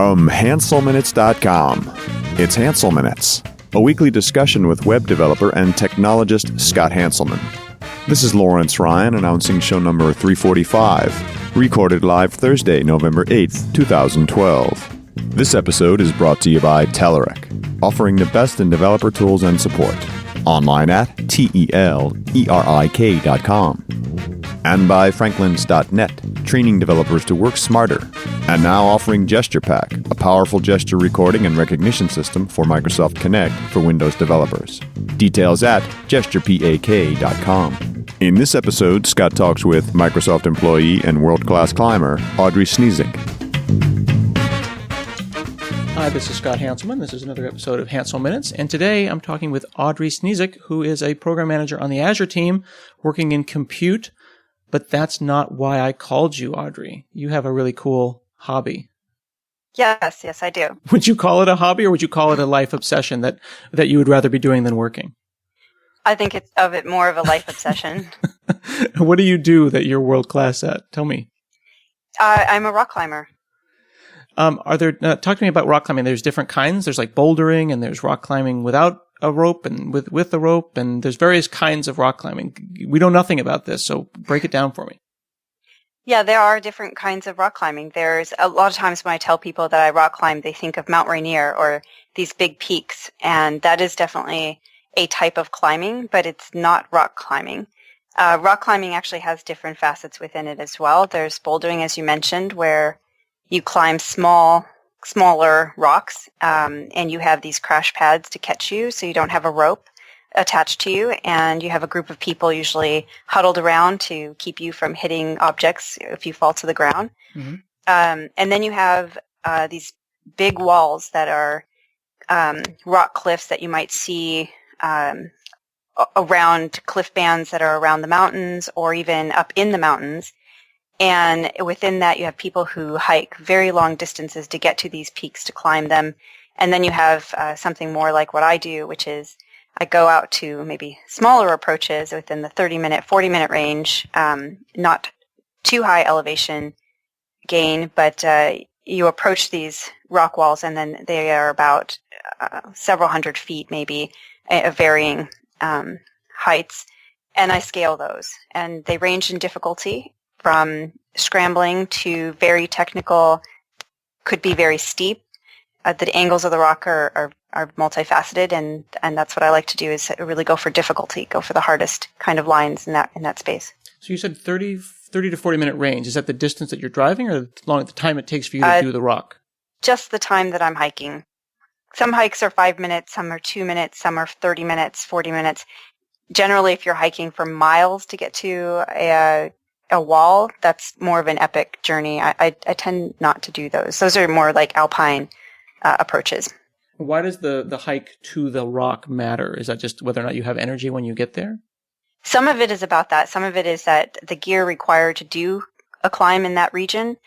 From HanselMinutes.com, it's Hansel Minutes, a weekly discussion with web developer and technologist Scott Hanselman. This is Lawrence Ryan announcing show number 345, recorded live Thursday, November 8th, 2012. This episode is brought to you by Telerik, offering the best in developer tools and support. Online at telerik.com. And by Franklins.net, training developers to work smarter. And now offering Gesture Pack, a powerful gesture recording and recognition system for Microsoft Connect for Windows developers. Details at gesturepak.com. In this episode, Scott talks with Microsoft employee and world-class climber, Audrey Sniezek. Hi, this is Scott Hanselman. This is another episode of Hansel Minutes, and today I'm talking with Audrey Sniezek, who is a program manager on the Azure team working in compute, but that's not why I called you, Audrey. You have a really cool hobby. Yes, I do. Would you call it a hobby, or would you call it a life obsession that you would rather be doing than working? I think it's more of a life obsession. What do you do that you're world-class at? Tell me. I'm a rock climber. Talk to me about rock climbing. There's different kinds. There's like bouldering, and there's rock climbing without a rope and with a rope, and there's various kinds of rock climbing. We know nothing about this, so break it down for me. Yeah, there are different kinds of rock climbing. There's a lot of times when I tell people that I rock climb, they think of Mount Rainier or these big peaks, and that is definitely a type of climbing, but it's not rock climbing. Rock climbing actually has different facets within it as well. There's bouldering, as you mentioned, where you climb smaller rocks, and you have these crash pads to catch you, so you don't have a rope attached to you, and you have a group of people usually huddled around to keep you from hitting objects if you fall to the ground. Mm-hmm. And then you have these big walls that are rock cliffs that you might see around cliff bands that are around the mountains or even up in the mountains. And within that, you have people who hike very long distances to get to these peaks to climb them. And then you have something more like what I do, which is I go out to maybe smaller approaches within the 30-minute, 40-minute range, not too high elevation gain, but you approach these rock walls, and then they are about several hundred feet, maybe, of varying heights, and I scale those. And they range in difficulty from scrambling to very technical, could be very steep. The angles of the rock are multifaceted, and that's what I like to do, is really go for difficulty, go for the hardest kind of lines in that space. So you said 30 to 40 minute range. Is that the distance that you're driving, or the time it takes for you to do the rock? Just the time that I'm hiking. Some hikes are 5 minutes, some are 2 minutes, some are 30 minutes, 40 minutes. Generally, if you're hiking for miles to get to a wall, that's more of an epic journey. I tend not to do those. Those are more like alpine approaches. Why does the hike to the rock matter? Is that just whether or not you have energy when you get there? Some of it is about that. Some of it is that the gear required to do a climb in that region,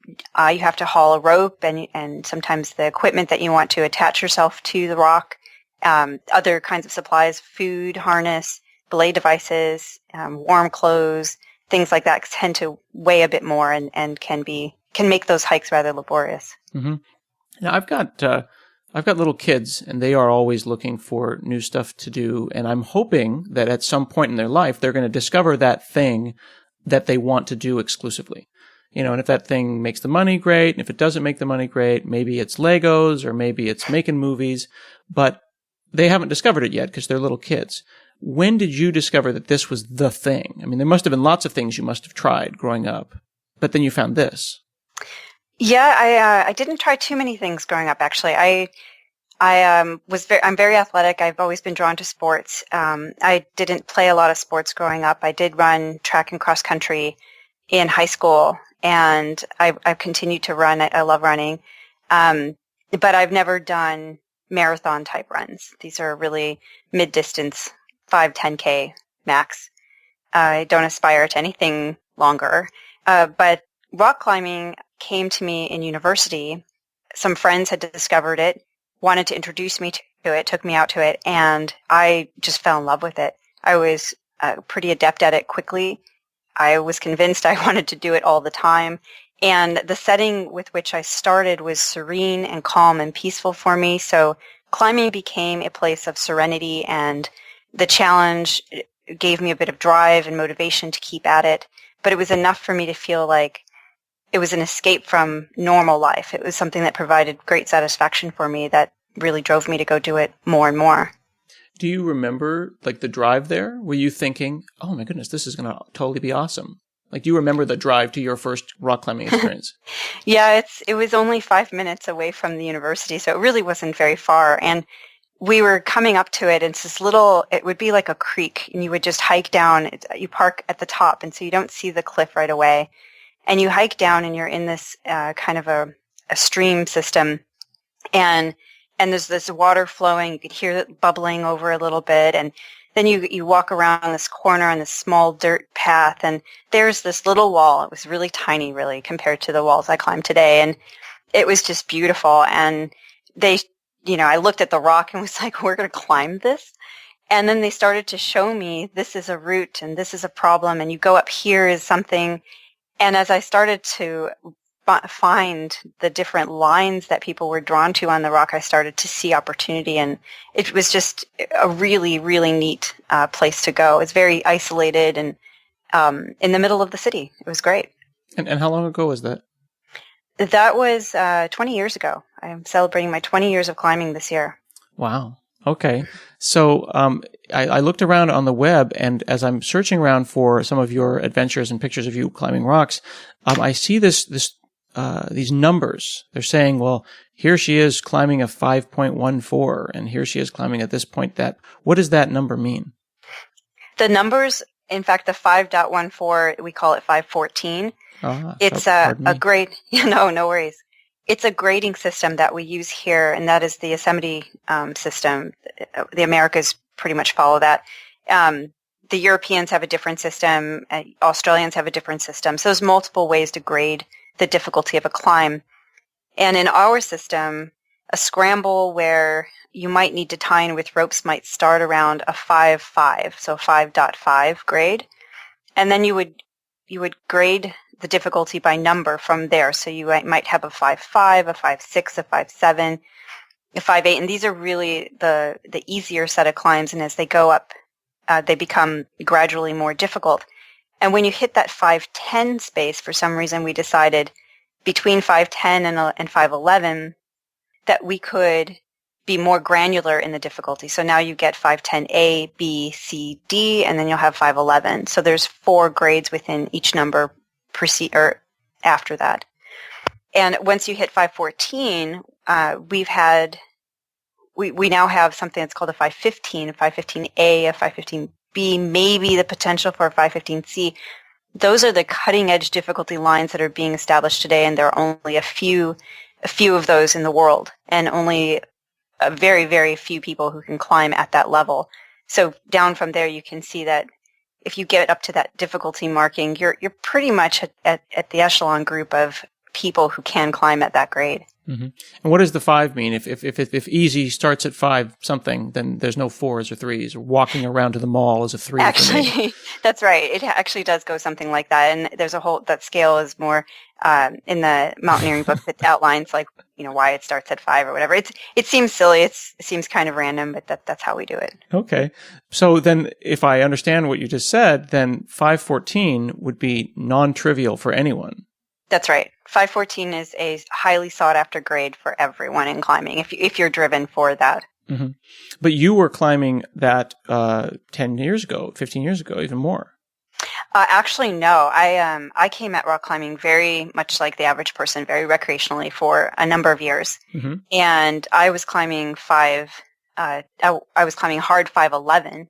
you have to haul a rope and sometimes the equipment that you want to attach yourself to the rock, other kinds of supplies, food, harness, belay devices, warm clothes, things like that tend to weigh a bit more and can make those hikes rather laborious. Mm-hmm. Now I've got little kids, and they are always looking for new stuff to do, and I'm hoping that at some point in their life they're going to discover that thing that they want to do exclusively. And if that thing makes the money, great. And if it doesn't make the money, great. Maybe it's Legos, or maybe it's making movies, but they haven't discovered it yet because they're little kids. When did you discover that this was the thing? I mean, there must have been lots of things you must have tried growing up, but then you found this. Yeah, I didn't try too many things growing up, actually. I'm very athletic. I've always been drawn to sports. I didn't play a lot of sports growing up. I did run track and cross country in high school, and I've continued to run. I love running. But I've never done marathon type runs. These are really mid-distance, 5, 10K max. I don't aspire to anything longer. But rock climbing came to me in university. Some friends had discovered it, wanted to introduce me to it, took me out to it, and I just fell in love with it. I was pretty adept at it quickly. I was convinced I wanted to do it all the time, And the setting with which I started was serene and calm and peaceful for me. So climbing became a place of serenity, and the challenge gave me a bit of drive and motivation to keep at it. But it was enough for me to feel like it was an escape from normal life. It was something that provided great satisfaction for me that really drove me to go do it more and more. Do you remember like the drive there? Were you thinking, oh my goodness, this is going to totally be awesome? Like, do you remember the drive to your first rock climbing experience? Yeah, it was only 5 minutes away from the university, so it really wasn't very far. And we were coming up to it, and it's it would be like a creek, and you would just hike down. You park at the top, and so you don't see the cliff right away. And you hike down, and you're in this kind of a stream system, and there's this water flowing. You could hear it bubbling over a little bit, and then you walk around this corner on this small dirt path, and there's this little wall. It was really tiny, really, compared to the walls I climbed today, and it was just beautiful. And I looked at the rock and was like, we're going to climb this? And then they started to show me, this is a route, and this is a problem, and you go up here is something. And as I started to find the different lines that people were drawn to on the rock, I started to see opportunity, and it was just a really, really neat place to go. It's very isolated and in the middle of the city. It was great. And how long ago was that? That was 20 years ago. I'm celebrating my 20 years of climbing this year. Wow. Okay. So I looked around on the web, and as I'm searching around for some of your adventures and pictures of you climbing rocks, I see these numbers. They're saying, well, here she is climbing a 5.14, and here she is climbing at this point that. What does that number mean? The numbers, in fact, the 5.14, we call it 514. It's a great, no worries. It's a grading system that we use here, and that is the Yosemite system. The Americas pretty much follow that. The Europeans have a different system. Australians have a different system. So there's multiple ways to grade the difficulty of a climb. And in our system, a scramble where you might need to tie in with ropes might start around a 5.5, so 5.5 grade. And then you would grade the difficulty by number from there. So you might have a 5.5, a 5.6, a 5.7, a 5.8, and these are really the easier set of climbs. And as they go up, they become gradually more difficult. And when you hit that 5.10 space, for some reason we decided between 5.10 and 5.11 that we could be more granular in the difficulty. So now you get 5.10A, B, C, D, and then you'll have 5.11. So there's 4 grades within each number after that. And once you hit 5.14, we now have something that's called a 5.15, a 5.15A, a 5.15B, maybe the potential for a 5.15C. Those are the cutting edge difficulty lines that are being established today, and there are only a few of those in the world, and only a very, very few people who can climb at that level. So down from there, you can see that if you get up to that difficulty marking, you're pretty much at the echelon group of people who can climb at that grade. Mm-hmm. And what does the 5 mean? If easy starts at 5 something, then there's no 4s or 3s. Or walking around to the mall is a 3. Actually, that's right. It actually does go something like that. And there's that scale is more in the mountaineering book that outlines why it starts at 5 or whatever. It seems silly. It seems kind of random, but that's how we do it. Okay. So then if I understand what you just said, then 5.14 would be non-trivial for anyone. That's right. 5.14 is a highly sought after grade for everyone in climbing if you're driven for that. Mm-hmm. But you were climbing that 10 years ago, 15 years ago, even more. Actually, no. I came at rock climbing very much like the average person, very recreationally for a number of years. Mm-hmm. And I was climbing I was climbing hard 5.11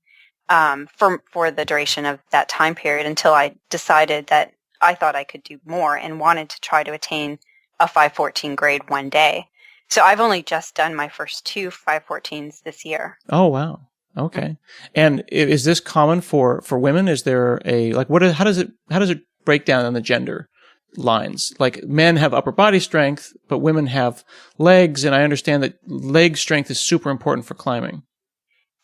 for the duration of that time period until I decided that I thought I could do more and wanted to try to attain a 5.14 grade one day. So I've only just done my first 2 5.14s this year. Oh, wow. Okay. And is this common for women? Is there how does it break down on the gender lines? Like men have upper body strength, but women have legs. And I understand that leg strength is super important for climbing.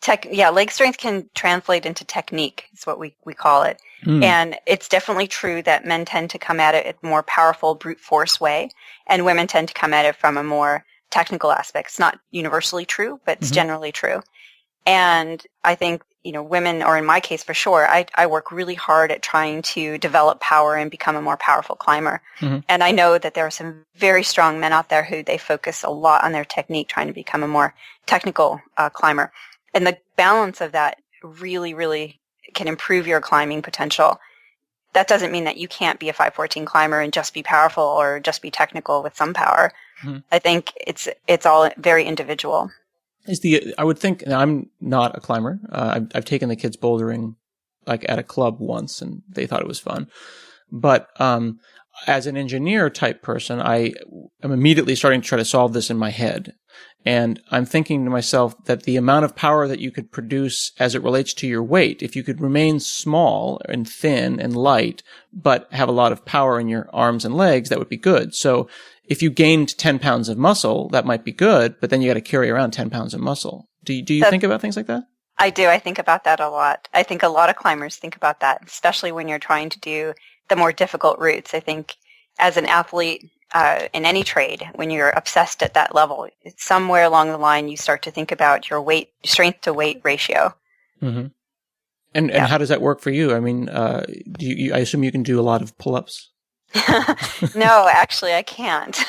Leg strength can translate into technique is what we call it. And it's definitely true that men tend to come at it in a more powerful brute force way, and women tend to come at it from a more technical aspect. It's not universally true, but it's generally true. And I think, women, or in my case for sure, I work really hard at trying to develop power and become a more powerful climber. And I know that there are some very strong men out there who they focus a lot on their technique, trying to become a more technical climber. And the balance of that really, really can improve your climbing potential. That doesn't mean that you can't be a 514 climber and just be powerful or just be technical with some power. I think it's all very individual. I would think, and I'm not a climber. I've taken the kids bouldering like at a club once, and they thought it was fun. But as an engineer type person, I am immediately starting to try to solve this in my head. And I'm thinking to myself that the amount of power that you could produce as it relates to your weight, if you could remain small and thin and light, but have a lot of power in your arms and legs, that would be good. So if you gained 10 pounds of muscle, that might be good, but then you got to carry around 10 pounds of muscle. Do you think about things like that? I do. I think about that a lot. I think a lot of climbers think about that, especially when you're trying to do the more difficult routes. I think as an athlete, in any trade, when you're obsessed at that level, it's somewhere along the line you start to think about your strength to weight ratio. And how does that work for you? I mean, I assume you can do a lot of pull-ups. No, actually, I can't.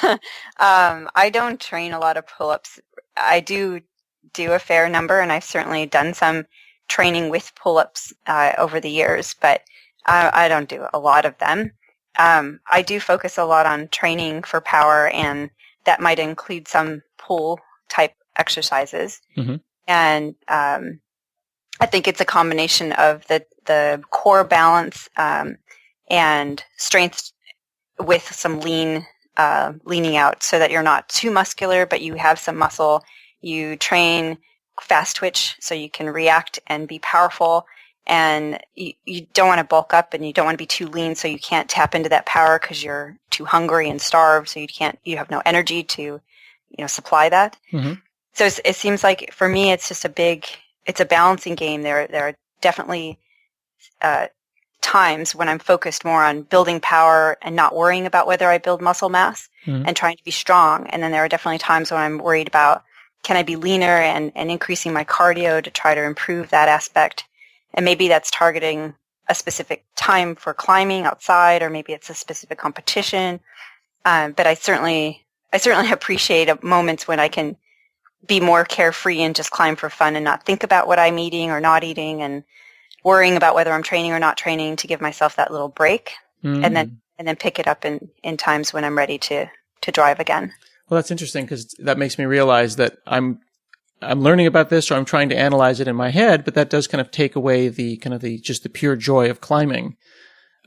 I don't train a lot of pull-ups. I do a fair number, and I've certainly done some training with pull-ups over the years, but I don't do a lot of them. I do focus a lot on training for power, and that might include some pull-type exercises. And I think it's a combination of the core balance and strength with some leaning out, so that you're not too muscular, but you have some muscle. You train fast twitch so you can react and be powerful. And you don't want to bulk up, and you don't want to be too lean so you can't tap into that power because you're too hungry and starved, so you have no energy to, supply that. So it seems like for me, it's just it's a balancing game. There are definitely times when I'm focused more on building power and not worrying about whether I build muscle mass and trying to be strong. And then there are definitely times when I'm worried about, can I be leaner and increasing my cardio to try to improve that aspect. And maybe that's targeting a specific time for climbing outside, or maybe it's a specific competition. But I certainly appreciate moments when I can be more carefree and just climb for fun and not think about what I'm eating or not eating and worrying about whether I'm training or not training, to give myself that little break and then pick it up in times when I'm ready to drive again. Well, that's interesting, because that makes me realize that I'm learning about this, or I'm trying to analyze it in my head, but that does kind of take away the pure joy of climbing.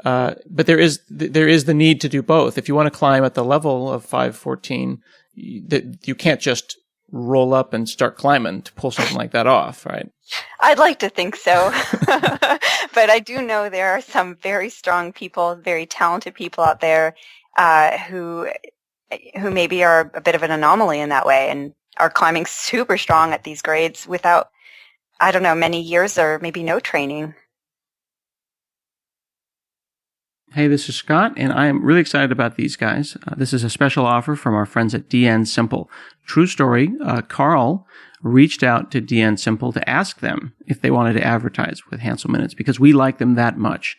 But there is the need to do both. If you want to climb at the level of 514, you can't just roll up and start climbing to pull something like that off, right? I'd like to think so. But I do know there are some very strong people, very talented people out there who maybe are a bit of an anomaly in that way, and are climbing super strong at these grades without, I don't know, many years or maybe no training. Hey, this is Scott, and I am really excited about these guys. This is a special offer from our friends at DN Simple. True story, Carl reached out to DN Simple to ask them if they wanted to advertise with Hansel Minutes, because we like them that much.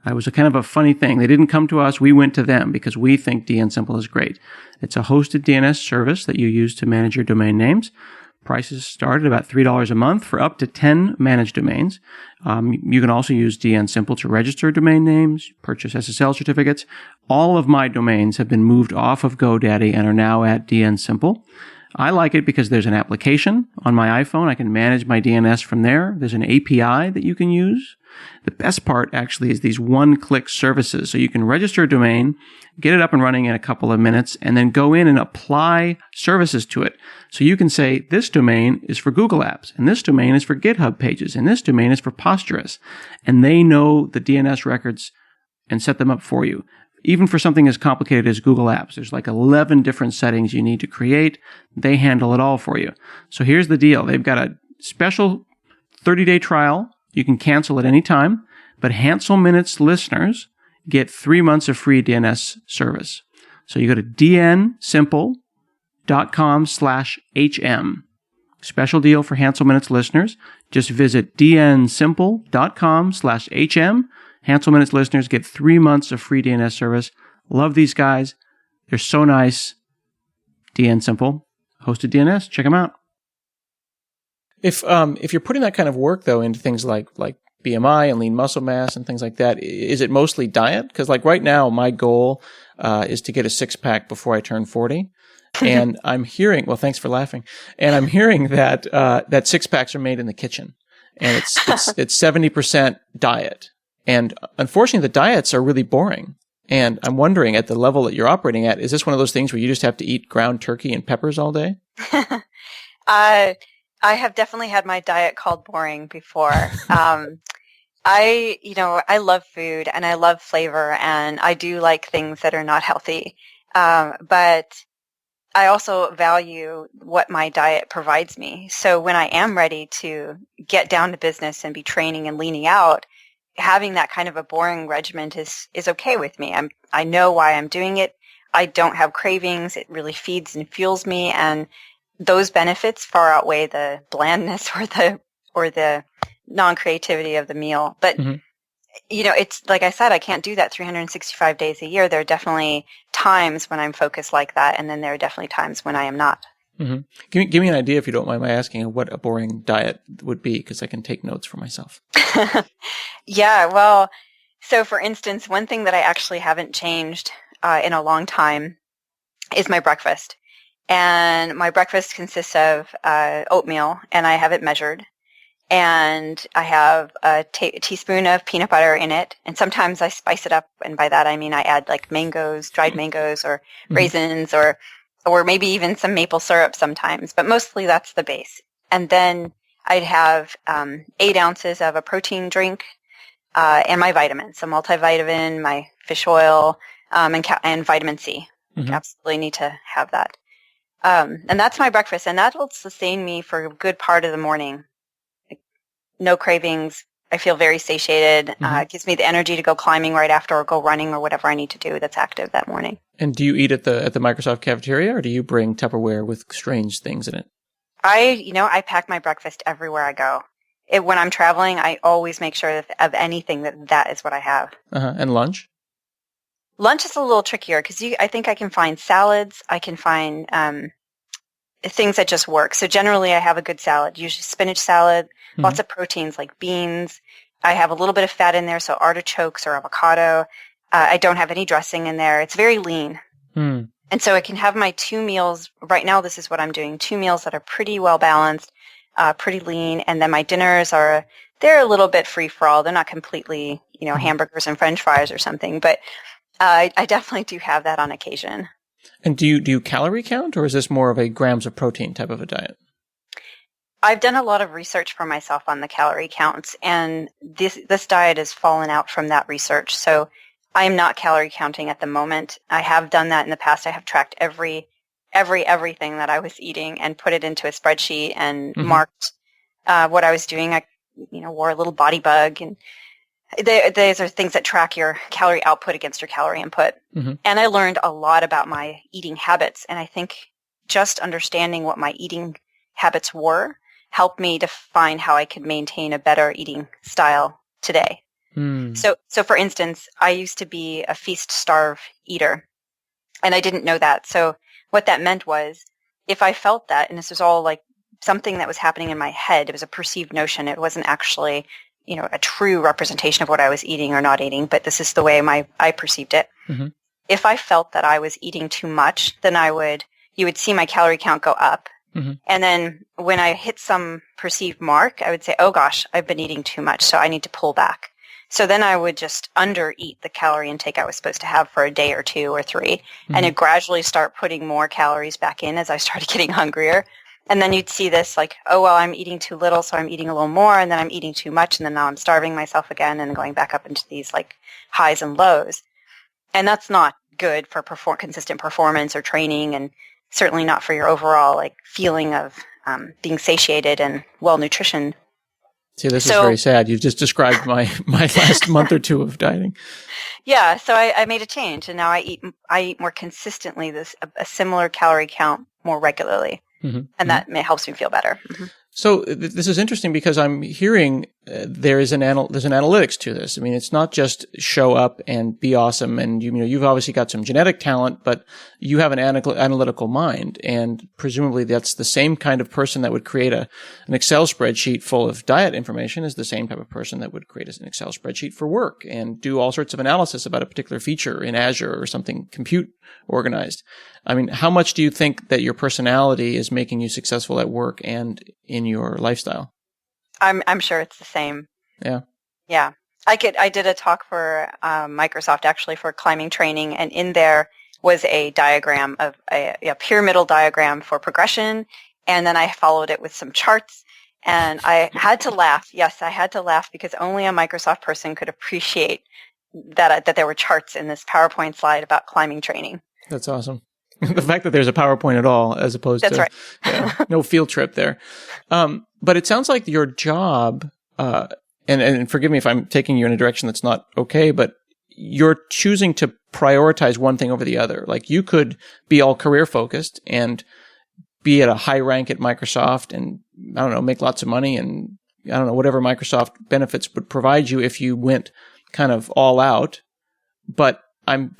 It was a kind of a funny thing. They didn't come to us. We went to them because we think DN Simple is great. It's a hosted DNS service that you use to manage your domain names. Prices start at about $3 a month for up to 10 managed domains. You can also use DN Simple to register domain names, purchase SSL certificates. All of my domains have been moved off of GoDaddy and are now at DN Simple. I like it because there's an application on my iPhone. I can manage my DNS from there. There's an API that you can use. The best part actually is these one-click services. So you can register a domain, get it up and running in a couple of minutes, and then go in and apply services to it. So you can say, this domain is for Google Apps, and this domain is for GitHub pages, and this domain is for Postgres. And they know the DNS records and set them up for you. Even for something as complicated as Google Apps, there's like 11 different settings you need to create. They handle it all for you. So here's the deal. They've got a special 30-day trial. You can cancel at any time, but Hansel Minutes listeners get 3 months of free DNS service. So you go to dnsimple.com/HM. Special deal for Hansel Minutes listeners. Just visit dnsimple.com/HM. Hansel Minutes listeners get 3 months of free DNS service. Love these guys. They're so nice. DN Simple, hosted DNS. Check them out. If you're putting that kind of work though into things like BMI and lean muscle mass and things like that, is it mostly diet? Because like right now, my goal is to get a 6-pack before I turn 40. And I'm hearing, well, thanks for laughing. And I'm hearing that that 6-packs are made in the kitchen, and it's 70% diet. And unfortunately, the diets are really boring. And I'm wondering, at the level that you're operating at, is this one of those things where you just have to eat ground turkey and peppers all day? I have definitely had my diet called boring before. I love food and I love flavor, and I do like things that are not healthy. But I also value what my diet provides me. So when I am ready to get down to business and be training and leaning out, having that kind of a boring regimen is okay with me. I know why I'm doing it. I don't have cravings. It really feeds and fuels me, and those benefits far outweigh the blandness or the non-creativity of the meal. But it's like I said, I can't do that 365 days a year. There are definitely times when I'm focused like that, and then there are definitely times when I am not. Mm-hmm. Give me an idea, if you don't mind my asking, of what a boring diet would be, because I can take notes for myself. Yeah, well, so for instance, one thing that I actually haven't changed in a long time is my breakfast. And my breakfast consists of oatmeal, and I have it measured. And I have a teaspoon of peanut butter in it. And sometimes I spice it up, and by that I mean I add like mangoes, dried mangoes, or raisins, or maybe even some maple syrup sometimes. But mostly that's the base. And then I'd have 8 ounces of a protein drink and my vitamins, so multivitamin, my fish oil, and vitamin C. Absolutely need to have that. And that's my breakfast, and that will sustain me for a good part of the morning. No cravings. I feel very satiated. It gives me the energy to go climbing right after, or go running, or whatever I need to do that's active that morning. And do you eat at the Microsoft cafeteria, or do you bring Tupperware with strange things in it? I pack my breakfast everywhere I go. When I'm traveling, I always make sure that of anything that is what I have. And lunch? Lunch is a little trickier because I think I can find salads. I can find things that just work. So generally, I have a good salad, usually spinach salad, lots of proteins like beans. I have a little bit of fat in there, so artichokes or avocado. I don't have any dressing in there. It's very lean. And so I can have my 2 meals. Right now, this is what I'm doing, 2 meals that are pretty well balanced, pretty lean. And then my dinners they're a little bit free-for-all. They're not completely, hamburgers and French fries or something, but I definitely do have that on occasion. And do you calorie count, or is this more of a grams of protein type of a diet? I've done a lot of research for myself on the calorie counts, and this diet has fallen out from that research. So I am not calorie counting at the moment. I have done that in the past. I have tracked everything that I was eating and put it into a spreadsheet and marked what I was doing. I wore a little body bug, and these are things that track your calorie output against your calorie input. And I learned a lot about my eating habits, and I think just understanding what my eating habits were helped me define how I could maintain a better eating style today. So for instance, I used to be a feast-starve eater, and I didn't know that. So what that meant was, if I felt that, and this was all like something that was happening in my head, it was a perceived notion. It wasn't actually a true representation of what I was eating or not eating, but this is the way I perceived it. If I felt that I was eating too much, then you would see my calorie count go up. And then when I hit some perceived mark, I would say, oh gosh, I've been eating too much, so I need to pull back. So then I would just under-eat the calorie intake I was supposed to have for a day or 2 or 3, and it gradually start putting more calories back in as I started getting hungrier. And then you'd see this like, oh, well, I'm eating too little, so I'm eating a little more, and then I'm eating too much, and then now I'm starving myself again and going back up into these like highs and lows. And that's not good for consistent performance or training, and certainly not for your overall like feeling of being satiated and well nutritioned. See, this is very sad. You've just described my last month or two of dieting. Yeah, so I made a change, and now I eat more consistently, a similar calorie count more regularly, and that helps me feel better. So this is interesting because I'm hearing there's an analytics to this. I mean, it's not just show up and be awesome, and you've obviously got some genetic talent, but you have an analytical mind, and presumably that's the same kind of person that would create an Excel spreadsheet full of diet information is the same type of person that would create an Excel spreadsheet for work and do all sorts of analysis about a particular feature in Azure or something compute organized. I mean, how much do you think that your personality is making you successful at work and in your lifestyle? I'm sure it's the same. Yeah. Yeah. I did a talk for Microsoft actually for climbing training, and in there was a diagram of a pyramidal diagram for progression, and then I followed it with some charts, and I had to laugh. Yes, I had to laugh because only a Microsoft person could appreciate that there were charts in this PowerPoint slide about climbing training. That's awesome. The fact that there's a PowerPoint at all, as opposed That's to right. No field trip there. But it sounds like your job, and forgive me if I'm taking you in a direction that's not okay, but you're choosing to prioritize one thing over the other. Like you could be all career focused and be at a high rank at Microsoft and, I don't know, make lots of money and, I don't know, whatever Microsoft benefits would provide you if you went kind of all out. But I'm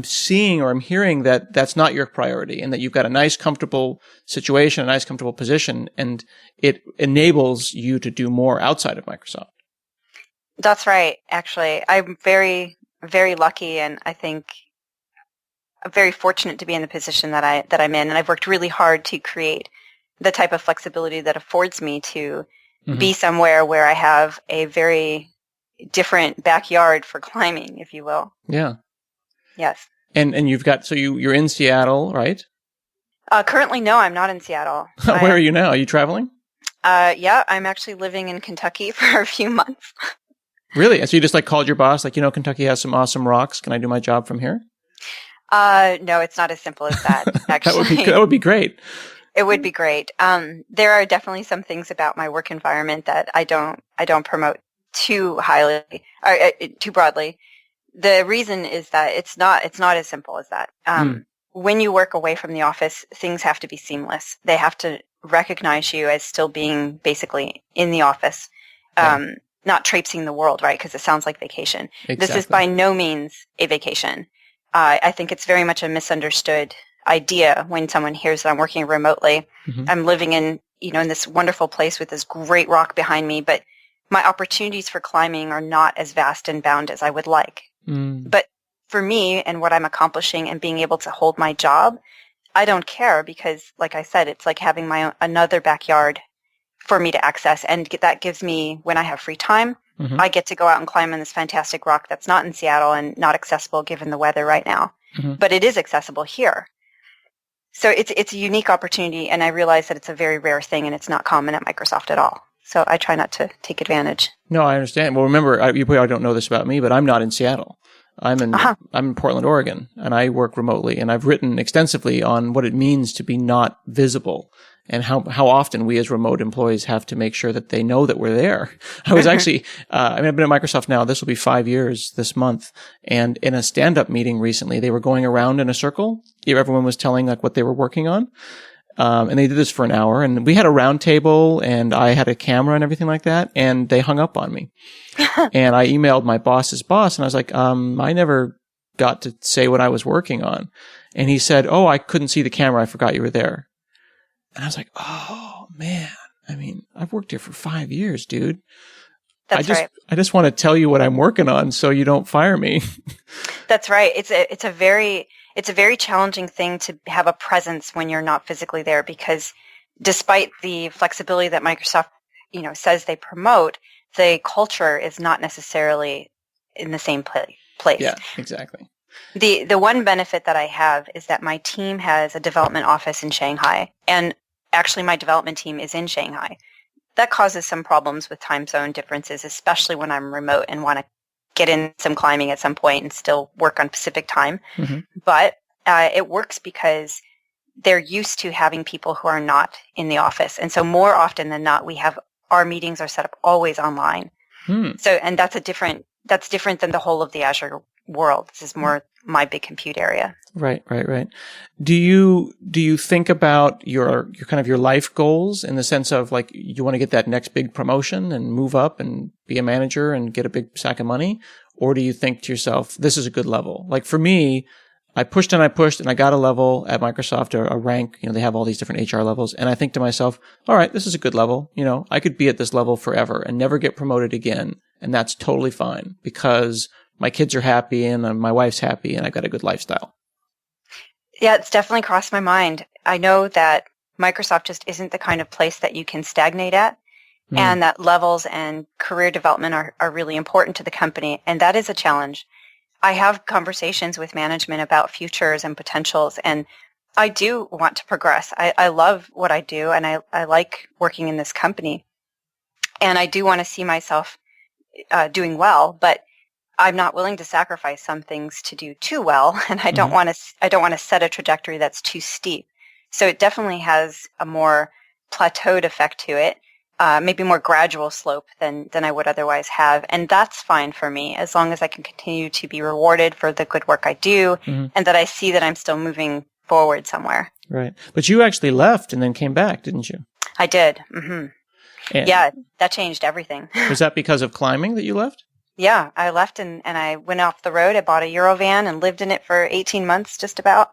seeing or I'm hearing that that's not your priority and that you've got a nice, comfortable situation, a nice, comfortable position, and it enables you to do more outside of Microsoft. That's right, actually. I'm very, very lucky, and I think I'm very fortunate to be in the position that I'm in, and I've worked really hard to create the type of flexibility that affords me to be somewhere where I have a very different backyard for climbing, if you will. Yeah. Yes. And you've got, so you're in Seattle, right? Currently, no, I'm not in Seattle. Where are you now? Are you traveling? Yeah, I'm actually living in Kentucky for a few months. Really? And so you just called your boss, Kentucky has some awesome rocks. Can I do my job from here? No, it's not as simple as that, actually. That would be great. It would be great. There are definitely some things about my work environment that I don't promote too highly or too broadly. The reason is that it's not as simple as that. When you work away from the office, things have to be seamless. They have to recognize you as still being basically in the office, not traipsing the world, right? Because it sounds like vacation. Exactly. This is by no means a vacation. I think it's very much a misunderstood idea when someone hears that I'm working remotely. I'm living in this wonderful place with this great rock behind me, but my opportunities for climbing are not as vast and bound as I would like. But for me and what I'm accomplishing and being able to hold my job, I don't care because, like I said, it's like having another backyard for me to access. And that gives me, when I have free time, I get to go out and climb on this fantastic rock that's not in Seattle and not accessible given the weather right now. But it is accessible here. So it's a unique opportunity, and I realize that it's a very rare thing and it's not common at Microsoft at all. So I try not to take advantage. No, I understand. Well, remember, you probably don't know this about me, but I'm not in Seattle. I'm in Portland, Oregon, and I work remotely. And I've written extensively on what it means to be not visible and how often we as remote employees have to make sure that they know that we're there. I was actually, I've been at Microsoft now. This will be 5 years this month. And in a stand-up meeting recently, they were going around in a circle. Everyone was telling what they were working on. And they did this for an hour, and we had a round table, and I had a camera and everything like that, and they hung up on me. And I emailed my boss's boss, and I was like, I never got to say what I was working on. And he said, oh, I couldn't see the camera. I forgot you were there. And I was like, oh, man. I mean, I've worked here for 5 years, dude. That's right. I just want to tell you what I'm working on so you don't fire me. That's right. It's a very challenging thing to have a presence when you're not physically there, because despite the flexibility that Microsoft, says they promote, the culture is not necessarily in the same place. Yeah, exactly. The one benefit that I have is that my team has a development office in Shanghai, and actually my development team is in Shanghai. That causes some problems with time zone differences, especially when I'm remote and want to get in some climbing at some point and still work on Pacific time. But it works because they're used to having people who are not in the office. And so more often than not, we have our meetings are set up always online. So, and that's different than the whole of the Azure world. This is more my big compute area. Right. Do you think about your kind of your life goals in the sense of like you want to get that next big promotion and move up and be a manager and get a big sack of money? Or do you think to yourself, this is a good level? Like for me, I pushed and I got a level at Microsoft, a rank. They have all these different HR levels. And I think to myself, all right, this is a good level. I could be at this level forever and never get promoted again. And that's totally fine because my kids are happy and my wife's happy and I've got a good lifestyle. Yeah, it's definitely crossed my mind. I know that Microsoft just isn't the kind of place that you can stagnate at. And that levels and career development are really important to the company. And that is a challenge. I have conversations with management about futures and potentials, and I do want to progress. I love what I do, and I like working in this company. And I do want to see myself doing well, but I'm not willing to sacrifice some things to do too well, and I don't want to set a trajectory that's too steep. So it definitely has a more plateaued effect to it. Maybe more gradual slope than I would otherwise have. And that's fine for me as long as I can continue to be rewarded for the good work I do and that I see that I'm still moving forward somewhere. Right. But you actually left and then came back, didn't you? I did. Yeah, that changed everything. Was that because of climbing that you left? Yeah, I left and I went off the road. I bought a Eurovan and lived in it for 18 months just about.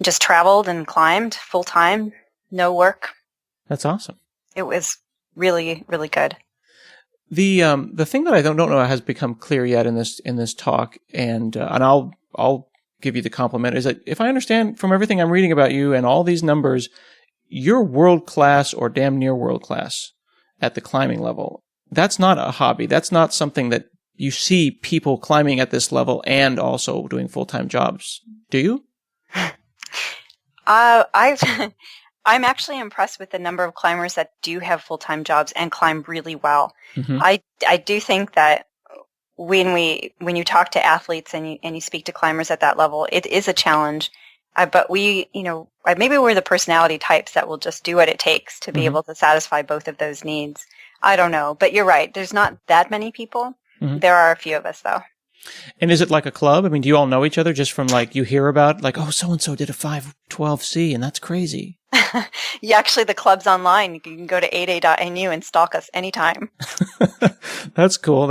Just traveled and climbed full time, no work. That's awesome. It was really, really good. The thing that I don't know has become clear yet in this talk, and I'll give you the compliment, is that if I understand from everything I'm reading about you and all these numbers, you're world class or damn near world class at the climbing level. That's not a hobby. That's not something that you see people climbing at this level and also doing full-time jobs. Do you? I'm actually impressed with the number of climbers that do have full-time jobs and climb really well. I do think that when you talk to athletes and you speak to climbers at that level, it is a challenge. But maybe we're the personality types that will just do what it takes to be able to satisfy both of those needs. I don't know, but you're right. There's not that many people. There are a few of us though. And is it like a club? I mean, do you all know each other just from like you hear about like, oh, so-and-so did a 512C and that's crazy. Yeah, actually the club's online. You can go to 8a.nu and stalk us anytime. That's cool.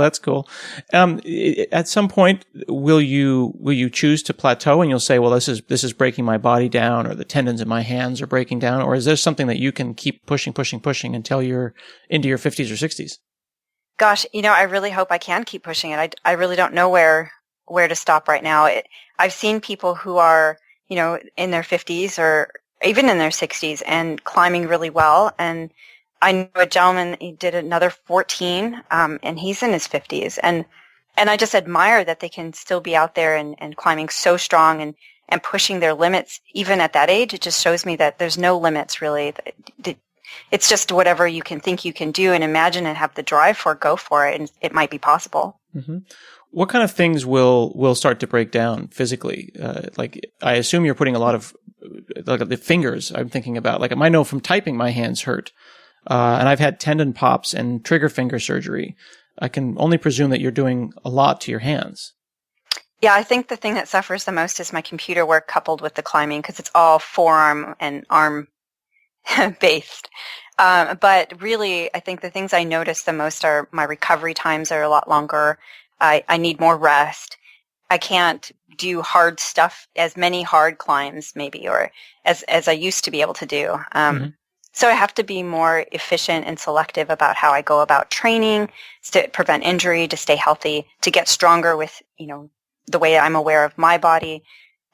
At some point, will you choose to plateau and you'll say, well, this is breaking my body down or the tendons in my hands are breaking down? Or is there something that you can keep pushing until you're into your 50s or 60s? Gosh, I really hope I can keep pushing it. I really don't know where to stop right now. I've seen people who are, in their 50s or even in their 60s and climbing really well. And I know a gentleman, he did another 14, and he's in his 50s. And I just admire that they can still be out there and climbing so strong and pushing their limits even at that age. It just shows me that there's no limits really. It's just whatever you can think you can do and imagine and have the drive for, go for it, and it might be possible. What kind of things will start to break down physically? Like I assume you're putting a lot of like the fingers. I'm thinking about like I know from typing my hands hurt, and I've had tendon pops and trigger finger surgery. I can only presume that you're doing a lot to your hands. Yeah, I think the thing that suffers the most is my computer work coupled with the climbing because it's all forearm and arm based. But really, I think the things I notice the most are my recovery times are a lot longer. I need more rest. I can't do hard stuff, as many hard climbs maybe, or as I used to be able to do. So I have to be more efficient and selective about how I go about training to prevent injury, to stay healthy, to get stronger with, the way I'm aware of my body.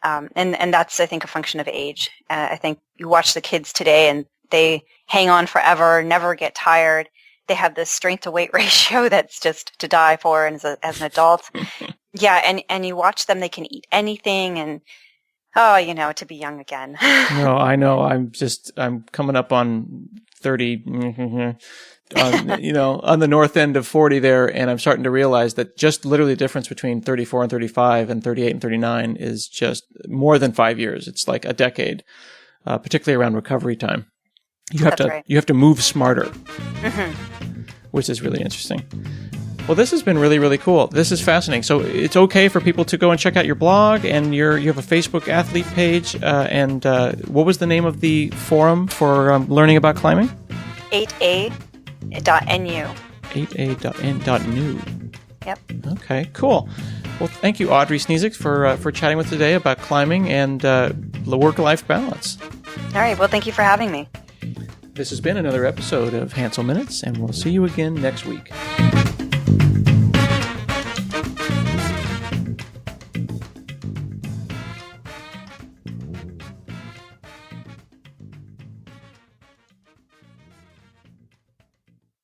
And that's, I think, a function of age. I think you watch the kids today and they hang on forever, never get tired. They have this strength to weight ratio that's just to die for as an adult. Yeah, and you watch them, they can eat anything and, to be young again. No, I know. I'm coming up on 30, on the north end of 40 there, and I'm starting to realize that just literally the difference between 34 and 35 and 38 and 39 is just more than 5 years. It's like a decade, particularly around recovery time. You have That's right. You have to move smarter, Mm-hmm. which is really interesting. Well, this has been really, really cool. This is fascinating. So it's okay for people to go and check out your blog, and you have a Facebook athlete page. And what was the name of the forum for learning about climbing? 8a.nu. 8a.n.nu. Yep. Okay, cool. Well, thank you, Audrey Sniezek, for chatting with us today about climbing and the work-life balance. All right. Well, thank you for having me. This has been another episode of Hansel Minutes, and we'll see you again next week.